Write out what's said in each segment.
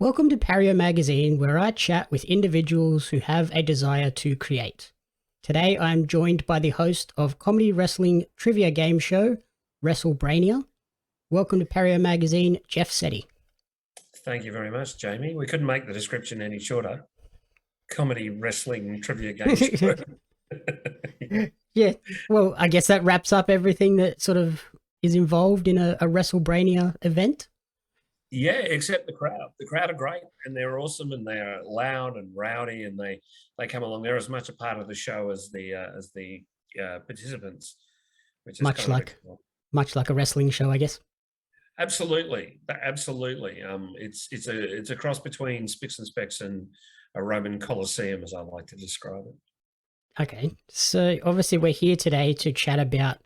Welcome to Pario Magazine, where I chat with individuals who have a desire to create. Today I'm joined by the host of comedy wrestling trivia game show, Wrestlebrainia. Welcome to Pario Magazine, Geoff Setty. Thank you very much, Jamie. We couldn't make the description any shorter. Comedy wrestling trivia game show. Yeah, well, I guess that wraps up everything that sort of is involved in a Wrestlebrainia event. Yeah, except the crowd. The crowd are great and they're awesome and they're loud and rowdy and they come along. They're as much a part of the show as the participants, which is Much kind of like exciting. much like a wrestling show, I guess. Absolutely, absolutely. It's a cross between Spicks and Specks and a Roman Colosseum, as I like to describe it. Okay, so obviously we're here today to chat about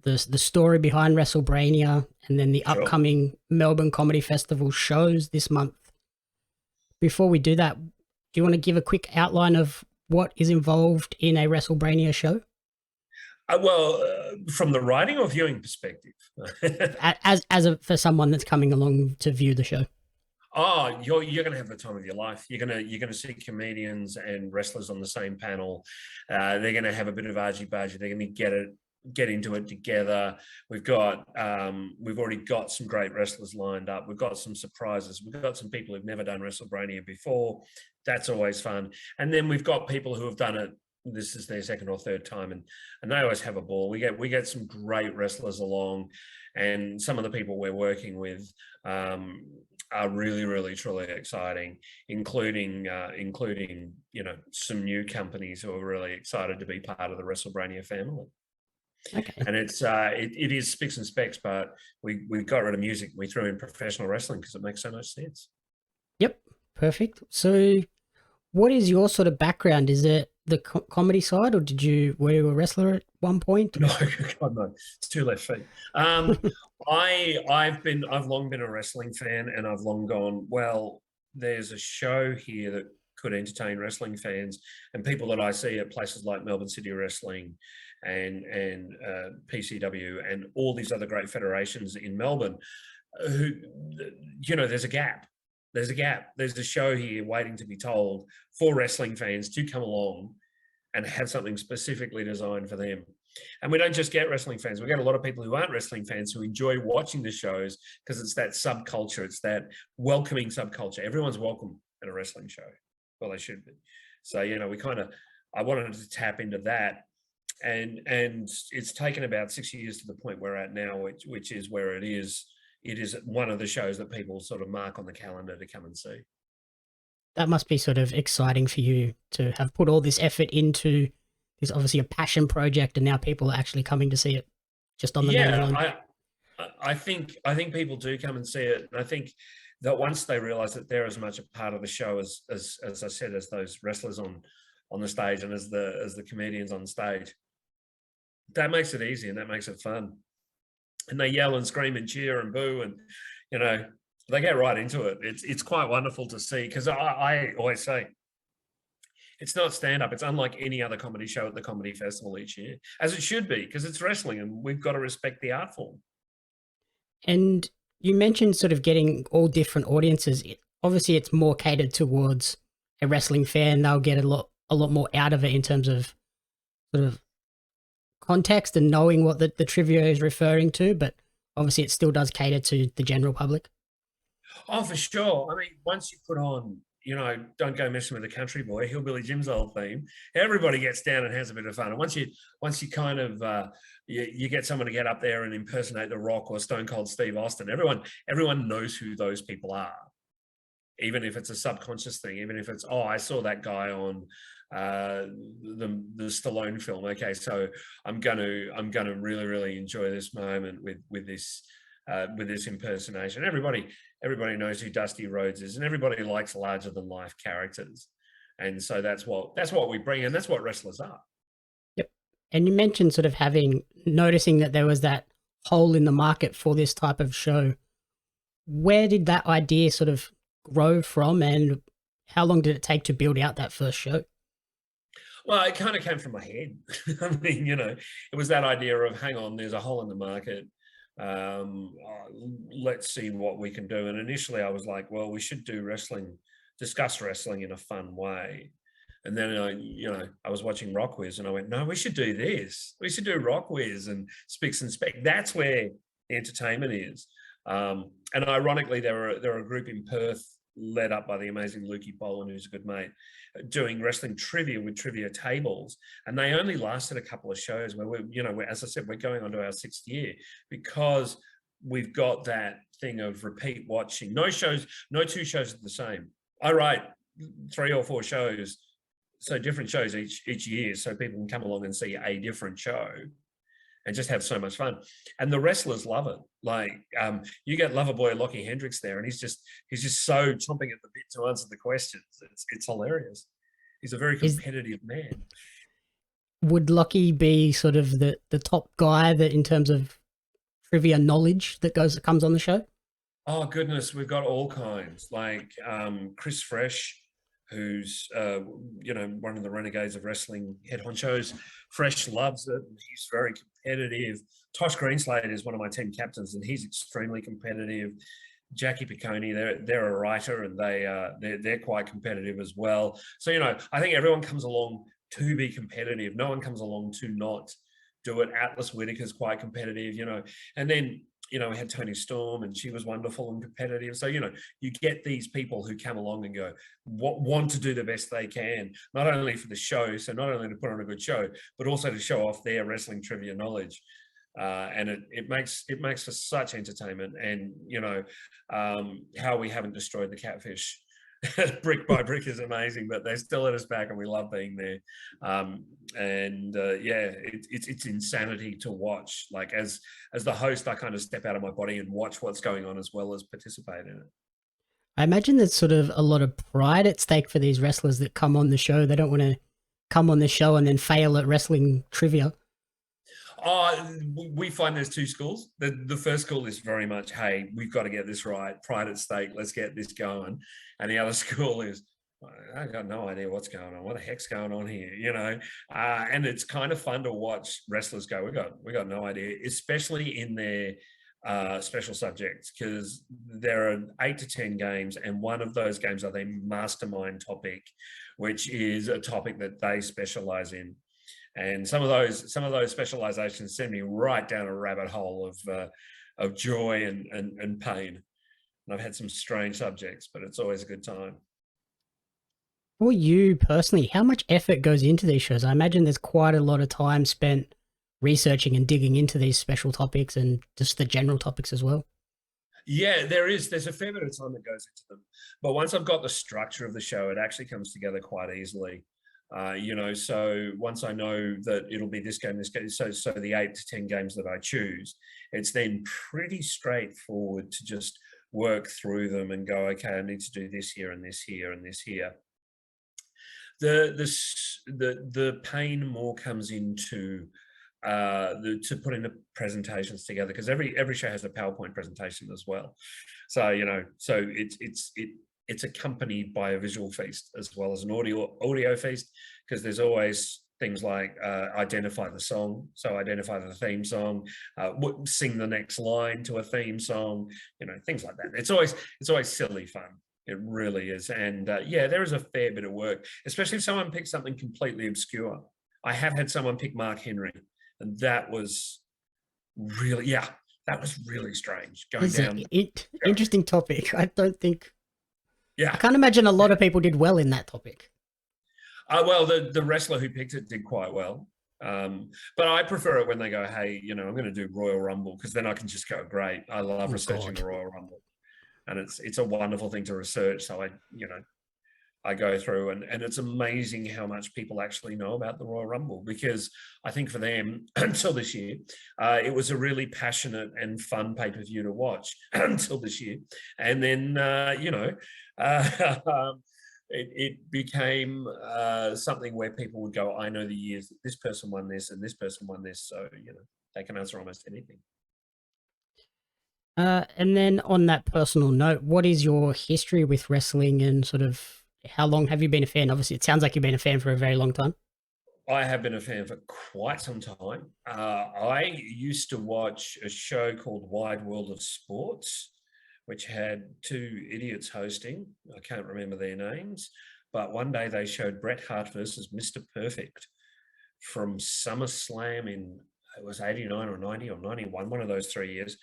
the story behind Wrestlebrainia and then the Sure. upcoming Melbourne Comedy Festival shows this month. Before we do that, do you want to give a quick outline of what is involved in a Wrestlebrainia show? From the writing or viewing perspective? For someone that's coming along to view the show. Oh, you're going to have the time of your life. You're going to see comedians and wrestlers on the same panel. They're going to have a bit of argy-bargy. They're going to get into it together. We've already got some great wrestlers lined up. We've got some surprises. We've got some people who've never done Wrestlebrainia before. That's always fun. And then we've got people who have done it. This is their second or third time, and they always have a ball. We get some great wrestlers along, and some of the people we're working with are really, really, truly exciting, including some new companies who are really excited to be part of the Wrestlebrainia family. Okay. And it is Spicks and Specks, but we got rid of music. We threw in professional wrestling because it makes so much sense. Yep, perfect. So what is your sort of background? Is it the comedy side, or were you a wrestler at one point? No, God no, it's two left feet. I've long been a wrestling fan, and I've long gone, well, there's a show here that could entertain wrestling fans and people that I see at places like Melbourne City Wrestling and PCW and all these other great federations in Melbourne. Who, there's a gap. There's a show here waiting to be told for wrestling fans to come along and have something specifically designed for them. And we don't just get wrestling fans. We get a lot of people who aren't wrestling fans who enjoy watching the shows because it's that subculture. It's that welcoming subculture. Everyone's welcome at a wrestling show. Well, they should be. So, I wanted to tap into that. And it's taken about 6 years to the point we're at now, which is where it is. It is one of the shows that people sort of mark on the calendar to come and see. That must be sort of exciting for you to have put all this effort into this, obviously a passion project, and now people are actually coming to see it just on the main line. I think people do come and see it. And I think that once they realize that they're as much a part of the show as I said, as those wrestlers on the stage and as the comedians on stage, that makes it easy and that makes it fun. And they yell and scream and cheer and boo and, they get right into it. It's quite wonderful to see because I always say it's not stand-up. It's unlike any other comedy show at the comedy festival each year, as it should be, because it's wrestling and we've got to respect the art form. And you mentioned sort of getting all different audiences. Obviously, it's more catered towards a wrestling fan. They'll get a lot more out of it in terms of sort of context and knowing what the trivia is referring to, but obviously it still does cater to the general public. Oh, for sure. I mean, once you put on, Don't Go Messing with the Country Boy, Hillbilly Jim's old theme, everybody gets down and has a bit of fun. And once you kind of, you get someone to get up there and impersonate The Rock or Stone Cold Steve Austin, everyone knows who those people are. Even if it's a subconscious thing, even if it's, I saw that guy on the Stallone film. Okay, so I'm gonna really, really enjoy this moment with this impersonation. Everybody knows who Dusty Rhodes is, and everybody likes larger than life characters, and so that's what we bring, and that's what wrestlers are. Yep. And you mentioned sort of noticing that there was that hole in the market for this type of show. Where did that idea sort of grow from, and how long did it take to build out that first show? Well, it kind of came from my head. I mean, it was that idea of, hang on, there's a hole in the market. Let's see what we can do. And initially I was like, well, we should discuss wrestling in a fun way. And then I was watching Rockwiz and I went, no, we should do this. We should do Rockwiz and Spicks and Spec. That's where entertainment is. And ironically, there were a group in Perth led up by the amazing Lukey Boland, who's a good mate, doing wrestling trivia with trivia tables. And they only lasted a couple of shows where as I said, we're going on to our 6th year because we've got that thing of repeat watching. No two shows are the same. I write 3 or 4 shows, so different shows each year, so people can come along and see a different show and just have so much fun. And the wrestlers love it. Like you get Loverboy Lockie Hendricks there, and he's just so chomping at the bit to answer the questions. It's hilarious. He's a very competitive man. Would Lockie be sort of the top guy that in terms of trivia knowledge that comes on the show? Oh goodness, we've got all kinds. Like Chris Fresh, who's one of the renegades of wrestling head honchos. Fresh loves it. He's very competitive. Tosh Greenslade is one of my team captains, and he's extremely competitive. Jackie Piccone, they're a writer, and they're quite competitive as well. So I think everyone comes along to be competitive. No one comes along to not do it. Atlas Whitaker's quite competitive, and then we had Tony Storm, and she was wonderful and competitive. So, you get these people who come along and go, want to do the best they can, not only for the show, so not only to put on a good show, but also to show off their wrestling trivia knowledge. And it makes for such entertainment. And, how we haven't destroyed the catfish brick by brick is amazing, but they still let us back, and we love being there. It's insanity to watch. Like as the host, I kind of step out of my body and watch what's going on as well as participate in it. I imagine there's sort of a lot of pride at stake for these wrestlers that come on the show. They don't want to come on the show and then fail at wrestling trivia. We find there's 2 schools. The first school is very much, hey, we've got to get this right. Pride at stake. Let's get this going. And the other school is, I got no idea what's going on. What the heck's going on here? And it's kind of fun to watch wrestlers go, we got no idea, especially in their special subjects, because there are 8 to 10 games, and one of those games are their mastermind topic, which is a topic that they specialize in. And some of those specializations send me right down a rabbit hole of joy and pain. And I've had some strange subjects, but it's always a good time. For you personally, how much effort goes into these shows? I imagine there's quite a lot of time spent researching and digging into these special topics and just the general topics as well. Yeah, there's a fair bit of time that goes into them. But once I've got the structure of the show, it actually comes together quite easily. So once I know that it'll be this game, so the 8 to 10 games that I choose, it's then pretty straightforward to just work through them and go, okay, I need to do this here and this here and this here. The pain more comes into to putting the presentations together, because every show has a PowerPoint presentation as well. So so it's accompanied by a visual feast as well as an audio feast, because there's always things like identify the song, so identify the theme song, sing the next line to a theme song, things like that. It's always silly fun. It really is. And there is a fair bit of work, especially if someone picks something completely obscure. I have had someone pick Mark Henry, and that was really strange. Interesting topic. I don't think. Yeah, I can't imagine a lot of people did well in that topic. Well, the wrestler who picked it did quite well. But I prefer it when they go, hey, I'm going to do Royal Rumble, because then I can just go, great. I love researching the Royal Rumble. And it's a wonderful thing to research. So I go through, and it's amazing how much people actually know about the Royal Rumble, because I think for them, until this year, it was a really passionate and fun pay-per-view to watch until this year. And then, it became something where people would go, I know the years that this person won this and this person won this. So, they can answer almost anything. And then on that personal note, what is your history with wrestling, and sort of how long have you been a fan? Obviously, it sounds like you've been a fan for a very long time. I have been a fan for quite some time. I used to watch a show called Wide World of Sports, which had two idiots hosting. I can't remember their names, but one day they showed Bret Hart versus Mr. Perfect from SummerSlam in, it was 89 or 90 or 91, one of those 3 years.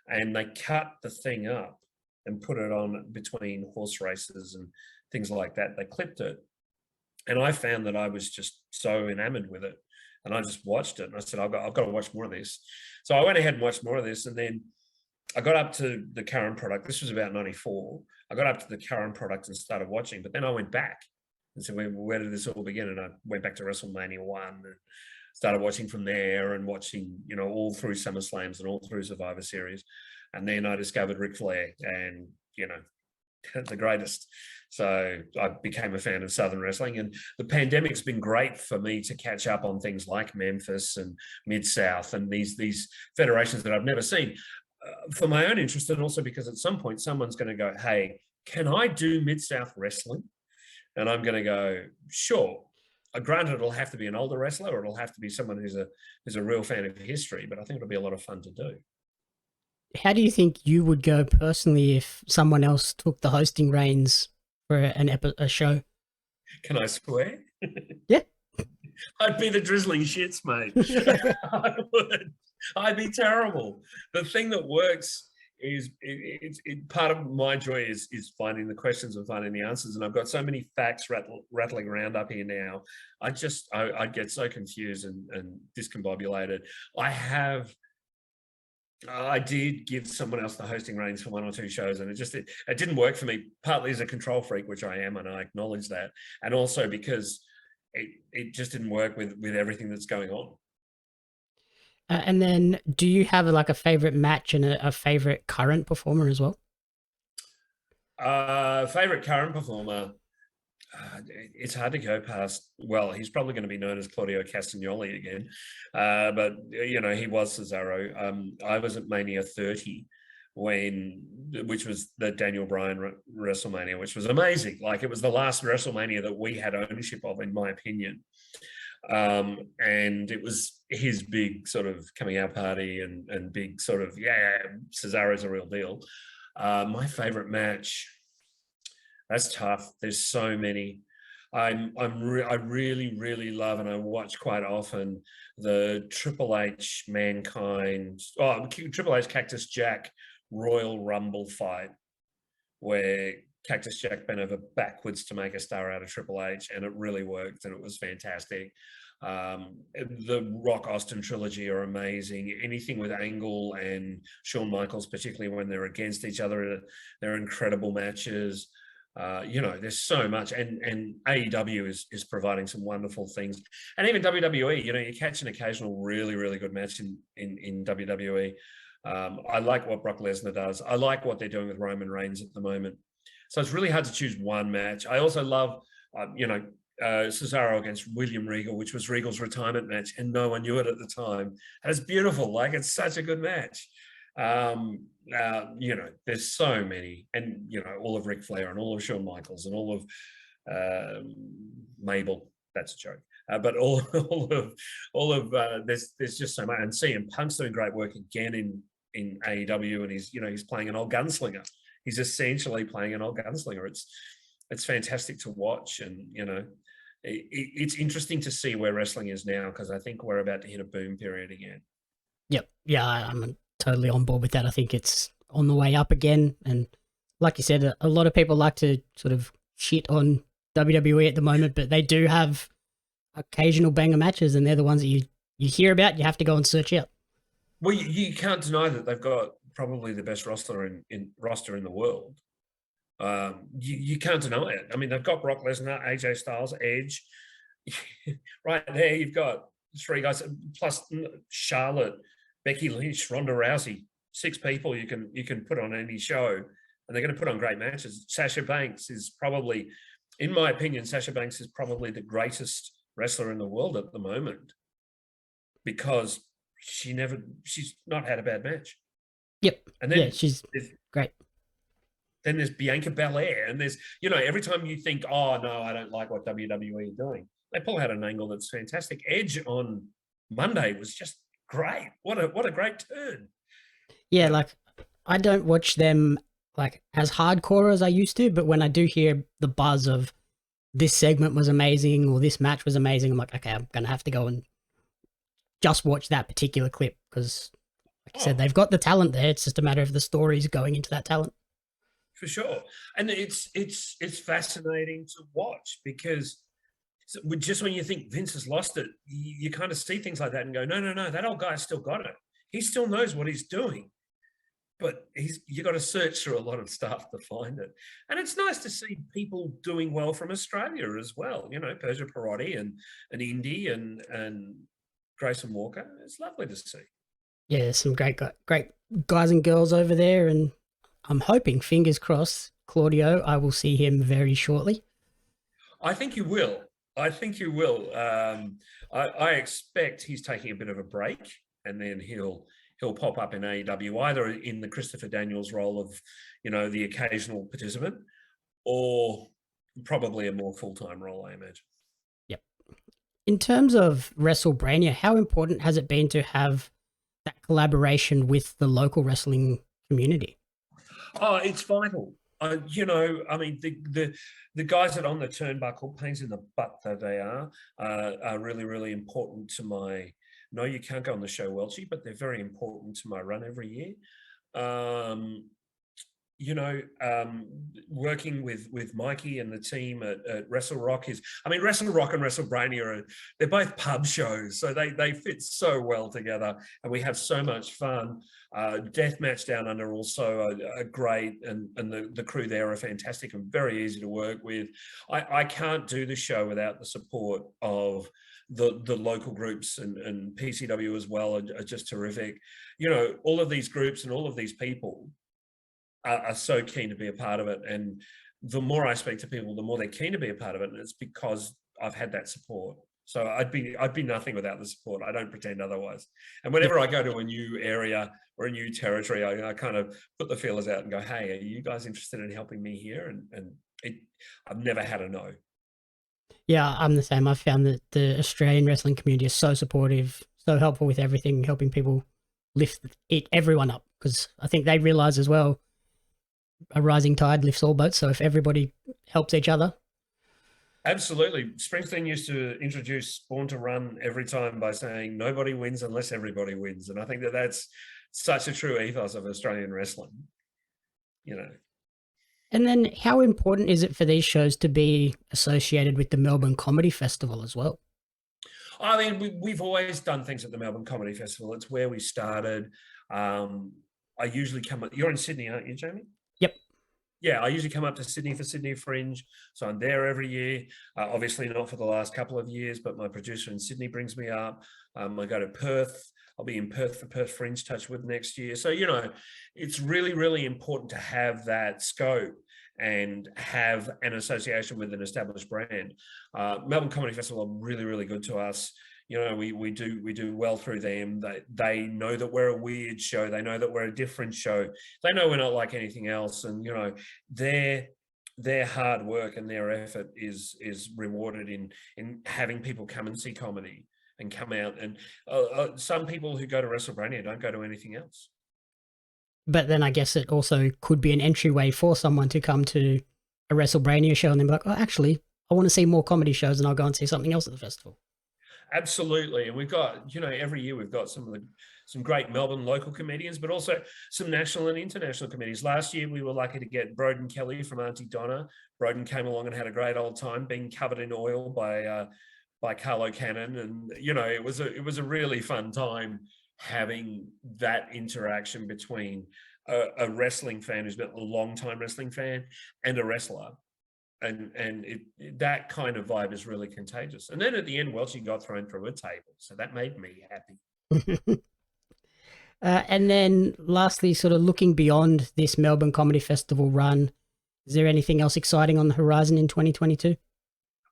And they cut the thing up and put it on between horse races and things like that. They clipped it. And I found that I was just so enamored with it. And I just watched it and I said, I've got to watch more of this. So I went ahead and watched more of this. And then I got up to the current product. This was about 94. I got up to the current product and started watching, but then I went back and said, where did this all begin? And I went back to Wrestlemania 1 and started watching from there and watching, all through SummerSlams and all through Survivor Series. And then I discovered Ric Flair and, the greatest. So I became a fan of Southern wrestling, and the pandemic's been great for me to catch up on things like Memphis and Mid-South and these federations that I've never seen for my own interest, and also because at some point someone's going to go, hey, can I do Mid-South wrestling? And I'm going to go, sure. Granted, it'll have to be an older wrestler, or it'll have to be someone who's a real fan of history, but I think it'll be a lot of fun to do. How do you think you would go personally if someone else took the hosting reins for a show? Can I swear? Yeah. I'd be the drizzling shits, mate. I would. I'd be terrible. The thing that works is part of my joy is finding the questions and finding the answers. And I've got so many facts rattling around up here now. I get so confused and discombobulated. I did give someone else the hosting reins for one or two shows, and it didn't work for me, partly as a control freak, which I am, and I acknowledge that, and also because it just didn't work with everything that's going on. And then do you have a favorite match and a favorite current performer as well? Favorite current performer, it's hard to go past. Well, he's probably going to be known as Claudio Castagnoli again, but he was Cesaro. I was at Mania 30 which was the Daniel Bryan WrestleMania, which was amazing. Like, it was the last WrestleMania that we had ownership of, in my opinion. And it was his big sort of coming out party and big sort of, Cesaro's a real deal. My favorite match, that's tough. There's so many. I really, really love, and I watch quite often, the Triple H Triple H Cactus Jack Royal Rumble fight, where Cactus Jack bent over backwards to make a star out of Triple H, and it really worked, and it was fantastic. The Rock Austin trilogy are amazing. Anything with Angle and Shawn Michaels, particularly when they're against each other, they're incredible matches. There's so much, and AEW is providing some wonderful things, and even WWE. You catch an occasional really, really good match in WWE. I like what Brock Lesnar does. I like what they're doing with Roman Reigns at the moment. So it's really hard to choose one match. I also love, Cesaro against William Regal, which was Regal's retirement match, and no one knew it at the time. And it's beautiful. Like, it's such a good match. There's so many, and all of Ric Flair and all of Shawn Michaels and all of Mabel. That's a joke. But there's just so much. And CM Punk's doing great work again in AEW, and he's playing an old gunslinger. He's essentially playing an old gunslinger. It's fantastic to watch, and it's interesting to see where wrestling is now, because I think we're about to hit a boom period again. Yep. Yeah, I'm totally on board with that. I think it's on the way up again, and like you said, a lot of people like to sort of shit on WWE at the moment, but they do have occasional banger matches, and they're the ones that you hear about. You have to go and search out. Well, you can't deny that they've got probably the best roster in the world. You can't deny it. I mean, they've got Brock Lesnar, AJ Styles, Edge. Right there, you've got three guys, plus Charlotte, Becky Lynch, Ronda Rousey. 6 people you can put on any show, and they're going to put on great matches. Sasha Banks is probably, in my opinion, the greatest wrestler in the world at the moment, because she's not had a bad match. Yep. And then she's great. Then there's Bianca Belair, and there's, every time you think, oh no, I don't like what WWE are doing, they pull out an angle that's fantastic. Edge on Monday was just great. What a great turn. Yeah, like I don't watch them like as hardcore as I used to, but when I do hear the buzz of this segment was amazing or this match was amazing, I'm like, okay, I'm gonna have to go and just watch that particular clip because, like you said, they've got the talent there. It's just a matter of the stories going into that talent. For sure. And it's fascinating to watch because just when you think Vince has lost it, you kind of see things like that and go, no, that old guy's still got it. He still knows what he's doing. But you got to search through a lot of stuff to find it. And it's nice to see people doing well from Australia as well. You know, Persia Parotti and Indy and Grayson Walker. It's lovely to see. Yeah, there's some great guys and girls over there, and I'm hoping, fingers crossed, Claudio, I will see him very shortly. I think you will. I think you will. I expect he's taking a bit of a break, and then he'll pop up in AEW, either in the Christopher Daniels role of, you know, the occasional participant, or probably a more full-time role, I imagine. Yep. In terms of Wrestlebrainia, how important has it been to have that collaboration with the local wrestling community? Oh, it's vital. You know, I mean, the guys that are on the turnbuckle, pains in the butt that they are really, really important to my. No, you can't go on the show, Welchie, but they're very important to my run every year. You know, working with Mikey and the team at Wrestle Rock Wrestle Rock and Wrestlebrainia they're both pub shows, so they fit so well together, and we have so much fun. Deathmatch Down Under also are great, and the crew there are fantastic and very easy to work with. I can't do the show without the support of the local groups, and PCW as well are just terrific. You know, all of these groups and all of these people are so keen to be a part of it, and the more I speak to people, the more they're keen to be a part of it, and it's because I've had that support. So I'd be nothing without the support. I don't pretend otherwise. And whenever I go to a new area or a new territory, I kind of put the feelers out and go, hey, are you guys interested in helping me here? And I've never had a no. Yeah, I'm the same. I've found that the Australian wrestling community is so supportive, so helpful with everything, helping people lift everyone up, because I think they realize as well, a rising tide lifts all boats. So if everybody helps each other. Absolutely. Springsteen used to introduce Born to Run every time by saying nobody wins unless everybody wins. And I think that's such a true ethos of Australian wrestling, you know. And then how important is it for these shows to be associated with the Melbourne Comedy Festival as well? I mean, we've always done things at the Melbourne Comedy Festival. It's where we started. I usually you're in Sydney, aren't you, Jamie? Yep. Yeah, I usually come up to Sydney for Sydney Fringe, so I'm there every year. Obviously not for the last couple of years, but my producer in Sydney brings me up. I go to Perth. I'll be in Perth for Perth Fringe Touch with next year. So, you know, it's really, really important to have that scope and have an association with an established brand. Melbourne Comedy Festival are really, really good to us. You know, we do well through them. They know that we're a weird show. They know that we're a different show. They know we're not like anything else. And, you know, their hard work and their effort is rewarded in having people come and see comedy and come out. And some people who go to Wrestlebrainia don't go to anything else. But then I guess it also could be an entryway for someone to come to a Wrestlebrainia show and then be like, oh, actually, I want to see more comedy shows, and I'll go and see something else at the festival. Absolutely. And we've got, you know, every year we've got some great Melbourne local comedians, but also some national and international comedians. Last year we were lucky to get Broden Kelly from Auntie Donna. Broden came along and had a great old time being covered in oil by Carlo Cannon. And, you know, it was a really fun time having that interaction between a wrestling fan who's been a long time wrestling fan and a wrestler. And that kind of vibe is really contagious. And then at the end, Welchie got thrown through a table. So that made me happy. And then lastly, sort of looking beyond this Melbourne Comedy Festival run, is there anything else exciting on the horizon in 2022?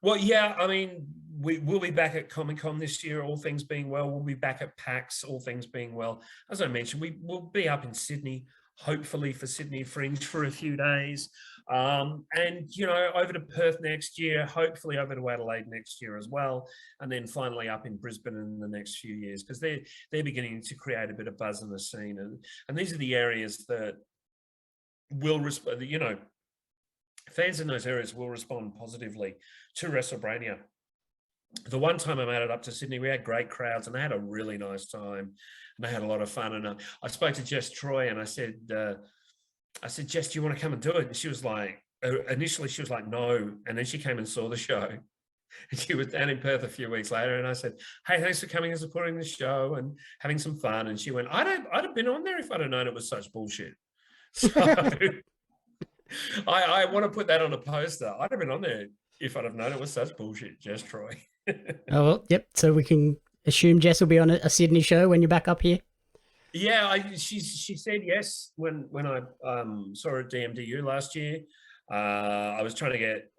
Well, yeah, I mean, we'll be back at Comic-Con this year, all things being well. We'll be back at PAX, all things being well. As I mentioned, we'll be up in Sydney, hopefully for Sydney Fringe for a few days. And, you know, over to Perth next year, hopefully over to Adelaide next year as well. And then finally up in Brisbane in the next few years, because they're beginning to create a bit of buzz in the scene. And these are the areas that will respond, you know, fans in those areas will respond positively to Wrestlebrainia. The one time I made it up to Sydney, we had great crowds and they had a really nice time and they had a lot of fun. And I spoke to Jess Troy and I said, Jess, do you want to come and do it? And she was like, initially she was like, no. And then she came and saw the show. And she was down in Perth a few weeks later. And I said, hey, thanks for coming and supporting the show and having some fun. And she went, I'd have been on there if I'd have known it was such bullshit. So I want to put that on a poster. I'd have been on there if I'd have known it was such bullshit, Jess Troy. Oh, well, yep. So we can assume Jess will be on a Sydney show when you're back up here. Yeah, she said yes when I saw her at DMDU last year. I was trying to get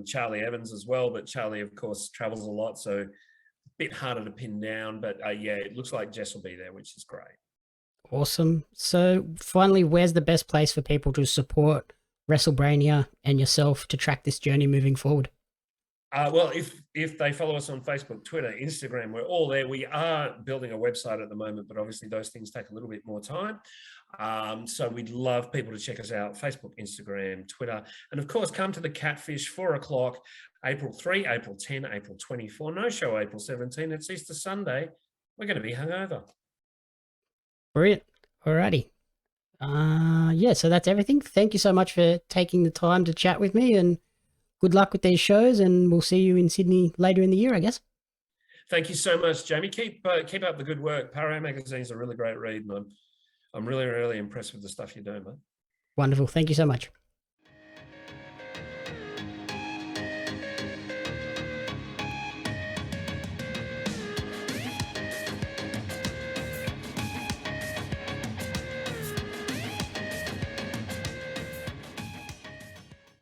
Charlie Evans as well, but Charlie, of course, travels a lot, so a bit harder to pin down. But yeah, it looks like Jess will be there, which is great. Awesome. So finally, where's the best place for people to support Wrestlebrainia and yourself to track this journey moving forward? Well, if they follow us on Facebook, Twitter, Instagram, we're all there. We are building a website at the moment, but obviously those things take a little bit more time. So we'd love people to check us out, Facebook, Instagram, Twitter, and of course, come to the Catfish, 4 o'clock, April 3, April 10, April 24, no show April 17. It's Easter Sunday. We're going to be hungover. Brilliant. Alrighty. Yeah, so that's everything. Thank you so much for taking the time to chat with me, and good luck with these shows, and we'll see you in Sydney later in the year, I guess. Thank you so much, Jamie. Keep up the good work. Pario magazine's a really great read, and I'm really, really impressed with the stuff you're doing, mate. Wonderful. Thank you so much.